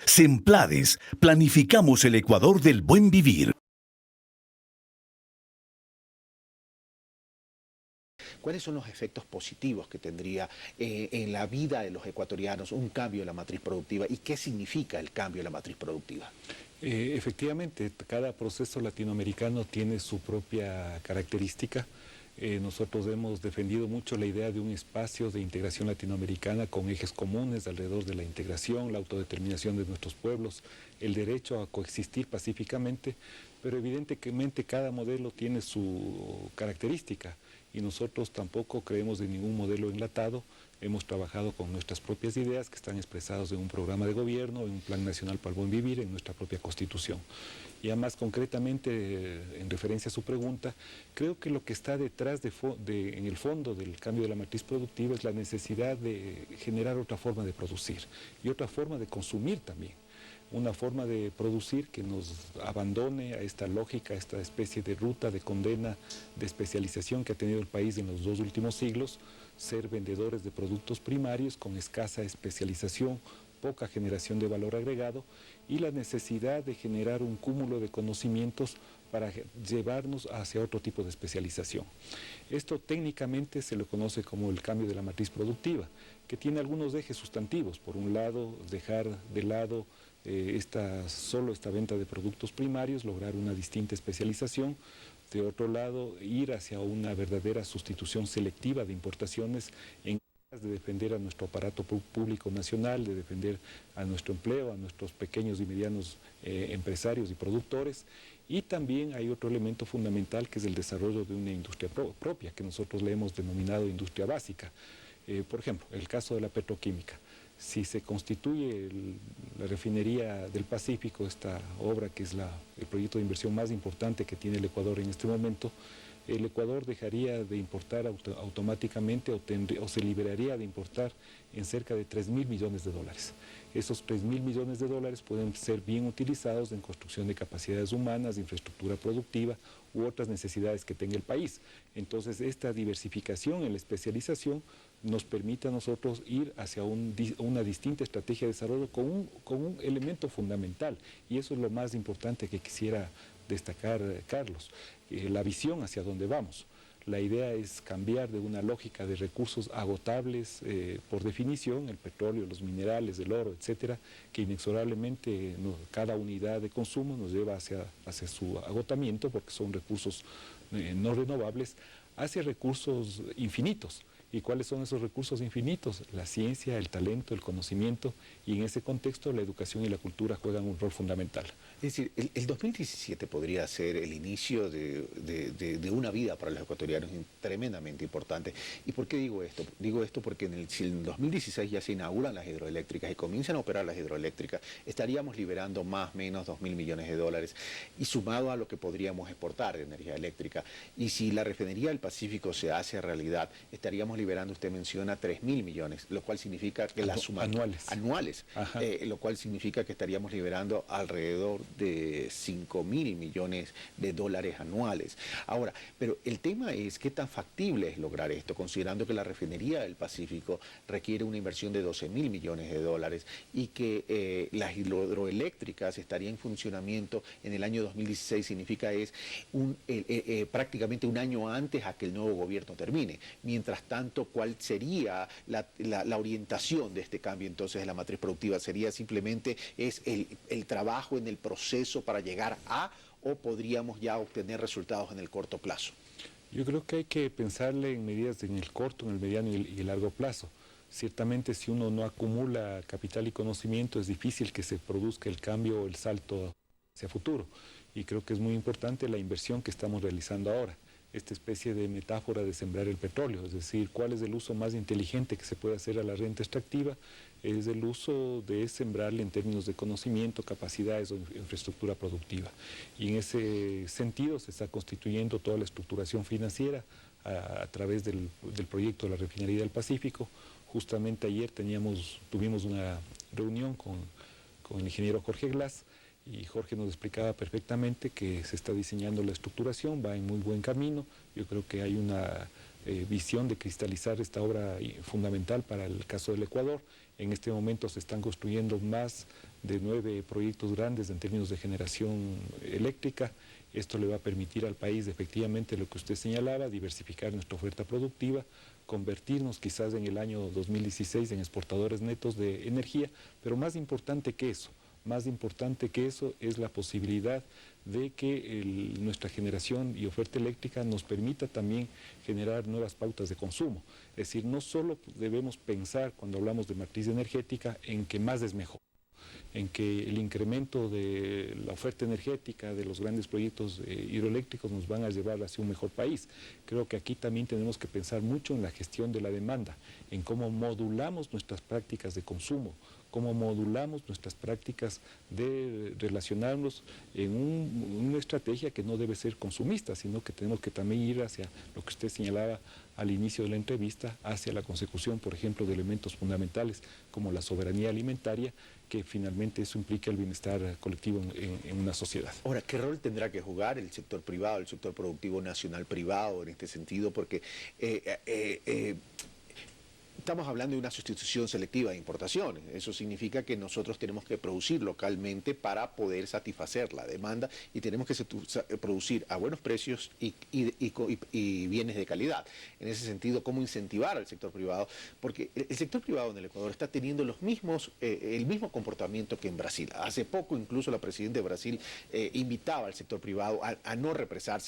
Semplades, planificamos el Ecuador del buen vivir. ¿Cuáles son los efectos positivos que tendría en la vida de los ecuatorianos un cambio en la matriz productiva y qué significa el cambio en la matriz productiva? Efectivamente, cada proceso latinoamericano tiene su propia característica. Nosotros hemos defendido mucho la idea de un espacio de integración latinoamericana con ejes comunes alrededor de la integración, la autodeterminación de nuestros pueblos, el derecho a coexistir pacíficamente, pero evidentemente cada modelo tiene su característica y nosotros tampoco creemos en ningún modelo enlatado. Hemos trabajado con nuestras propias ideas que están expresadas en un programa de gobierno, en un Plan Nacional para el Buen Vivir, en nuestra propia Constitución. Ya más concretamente, en referencia a su pregunta, creo que lo que está detrás en el fondo del cambio de la matriz productiva es la necesidad de generar otra forma de producir y otra forma de consumir también. Una forma de producir que nos abandone a esta lógica, a esta especie de ruta de condena, de especialización que ha tenido el país en los 2 últimos siglos, ser vendedores de productos primarios con escasa especialización, poca generación de valor agregado y la necesidad de generar un cúmulo de conocimientos para llevarnos hacia otro tipo de especialización. Esto técnicamente se lo conoce como el cambio de la matriz productiva, que tiene algunos ejes sustantivos. Por un lado, dejar de lado solo esta venta de productos primarios, lograr una distinta especialización. De otro lado, ir hacia una verdadera sustitución selectiva de importaciones en de defender a nuestro aparato público nacional, de defender a nuestro empleo, a nuestros pequeños y medianos empresarios y productores. Y también hay otro elemento fundamental que es el desarrollo de una industria propia, que nosotros le hemos denominado industria básica. Por ejemplo, el caso de la petroquímica. Si se constituye la refinería del Pacífico, esta obra que es el proyecto de inversión más importante que tiene el Ecuador en este momento, el Ecuador dejaría de importar automáticamente o se liberaría de importar en cerca de 3.000 millones de dólares. Esos 3.000 millones de dólares pueden ser bien utilizados en construcción de capacidades humanas, de infraestructura productiva u otras necesidades que tenga el país. Entonces, esta diversificación en la especialización nos permite a nosotros ir hacia una distinta estrategia de desarrollo con un elemento fundamental, y eso es lo más importante que quisiera destacar, Carlos, la visión hacia dónde vamos. La idea es cambiar de una lógica de recursos agotables por definición, el petróleo, los minerales, el oro, etcétera, que inexorablemente cada unidad de consumo nos lleva hacia su agotamiento, porque son recursos no renovables, hacia recursos infinitos. ¿Y cuáles son esos recursos infinitos? La ciencia, el talento, el conocimiento, y en ese contexto la educación y la cultura juegan un rol fundamental. Es decir, el 2017 podría ser el inicio de una vida para los ecuatorianos tremendamente importante. ¿Y por qué digo esto? Digo esto porque si en el 2016 ya se inauguran las hidroeléctricas y comienzan a operar las hidroeléctricas, estaríamos liberando más o menos 2.000 millones de dólares, y sumado a lo que podríamos exportar de energía eléctrica. Y si la refinería del Pacífico se hace realidad, estaríamos liberando, usted menciona, 3.000 millones, lo cual significa que la suma anuales, lo cual significa que estaríamos liberando alrededor de 5.000 millones de dólares anuales. Ahora, pero el tema es qué tan factible es lograr esto, considerando que la refinería del Pacífico requiere una inversión de 12.000 millones de dólares y que las hidroeléctricas estarían en funcionamiento en el año 2016, significa es prácticamente un año antes a que el nuevo gobierno termine. Mientras tanto, ¿cuál sería la orientación de este cambio entonces de la matriz productiva? ¿Sería simplemente el trabajo en el proceso para llegar o podríamos ya obtener resultados en el corto plazo? Yo creo que hay que pensarle en medidas en el corto, en el mediano y el largo plazo. Ciertamente, si uno no acumula capital y conocimiento, es difícil que se produzca el cambio o el salto hacia futuro. Y creo que es muy importante la inversión que estamos realizando ahora, esta especie de metáfora de sembrar el petróleo, es decir, cuál es el uso más inteligente que se puede hacer a la renta extractiva, es el uso de sembrarle en términos de conocimiento, capacidades o infraestructura productiva. Y en ese sentido se está constituyendo toda la estructuración financiera a través del proyecto de la refinería del Pacífico. Justamente ayer tuvimos una reunión con el ingeniero Jorge Glass, y Jorge nos explicaba perfectamente que se está diseñando la estructuración, va en muy buen camino. Yo creo que hay una visión de cristalizar esta obra fundamental para el caso del Ecuador. En este momento se están construyendo más de 9 proyectos grandes en términos de generación eléctrica. Esto le va a permitir al país, efectivamente, lo que usted señalaba, diversificar nuestra oferta productiva, convertirnos quizás en el año 2016 en exportadores netos de energía, pero más importante que eso es la posibilidad de que nuestra generación y oferta eléctrica nos permita también generar nuevas pautas de consumo. Es decir, no solo debemos pensar cuando hablamos de matriz energética en que más es mejor, en que el incremento de la oferta energética de los grandes proyectos hidroeléctricos nos van a llevar hacia un mejor país. Creo que aquí también tenemos que pensar mucho en la gestión de la demanda, en cómo modulamos nuestras prácticas de consumo, cómo modulamos nuestras prácticas de relacionarnos en una estrategia que no debe ser consumista, sino que tenemos que también ir hacia lo que usted señalaba al inicio de la entrevista, hacia la consecución, por ejemplo, de elementos fundamentales como la soberanía alimentaria, que finalmente eso implica el bienestar colectivo en una sociedad. Ahora, ¿qué rol tendrá que jugar el sector privado, el sector productivo nacional privado en este sentido? Porque estamos hablando de una sustitución selectiva de importaciones. Eso significa que nosotros tenemos que producir localmente para poder satisfacer la demanda y tenemos que producir a buenos precios y bienes de calidad. En ese sentido, ¿cómo incentivar al sector privado? Porque el sector privado en el Ecuador está teniendo el mismo comportamiento que en Brasil. Hace poco incluso la presidenta de Brasil invitaba al sector privado a no represarse